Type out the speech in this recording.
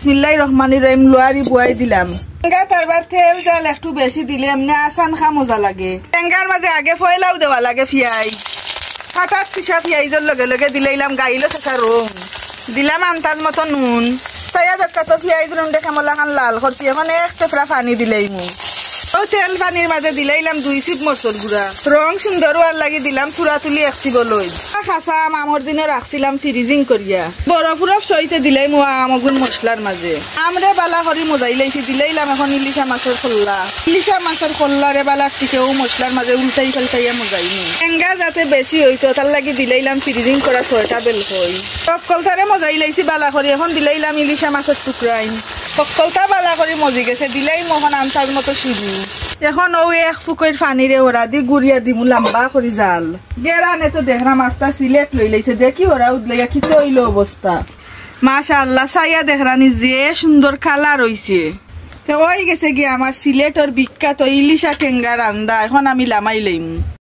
বিসমিল্লাহির রহমানির রহিম লোয়ারি বুয়াই দিলাম। টেঙ্গা তারবার তেল জাল একটু বেশি দিলে এমনি আসান খা মজা লাগে। টেঙ্গার মাঝে আগে ফয়লাও দেওয়া লাগে ফিয়াই হঠাৎ পিসা পিয়াইজের লগে লগে দিলাইলাম গাইলো চেঁচা রং দিলাম আন্তাজ মতো নুন চাইয়া দক্কা তো পিয়াইজ রং দেখে মলা খান লাল করছি এখন এক টেপরা পানি দিলাই মু তেল পানির মাঝে দিলাইলাম 2 চিপ মরচর গুড়া রং সুন্দর হওয়ার লাগি দিলাম চূড়া তুলি এক চিপ লই খাসা আমর দিনে রাখছিলাম ফ্রিজিং করিয়া বরফ সইতে দিলাই মু আমগুন মশলার মাঝে আমরে বালা করি মজাই লাইছি দিলাইলাম এখন ইলিশা মাছের খোল্লা ইলিশা মাছের খোল্লারে বালার টিকেও মশলার মাঝে উল্টাই ফেলতাইয়া মজাই নি টেঙ্গা যাতে বেশি হইতো তার লাগি দিলাইলাম ফ্রিজিং করা 6টা বেল কই সকলটারে মজাই লাইছি বালা করি এখন দিলাইলাম ইলিশা মাছের টুকরাইন সকলটা বালা করি মজি গেছে দিলাই মোহন আনসার মতো শুরু এখন ও এক ফুকইর পানিরে ওরা দি গুড়িয়া দিমু লম্বা করি জাল গেরানে তো দেখরা মাছটা সিলেট লই লাইছে দেখি ওরা উদলাইয়া কি তৈল অবস্থা মাশাআল্লাহ সাইয়া দেখরানি যে সুন্দর কালার হইছে তো ওই গেছে কি আমার সিলেটর বিখ্যাত ইলিশা টেঙ্গা রান্দা এখন আমি লামাই লইমু।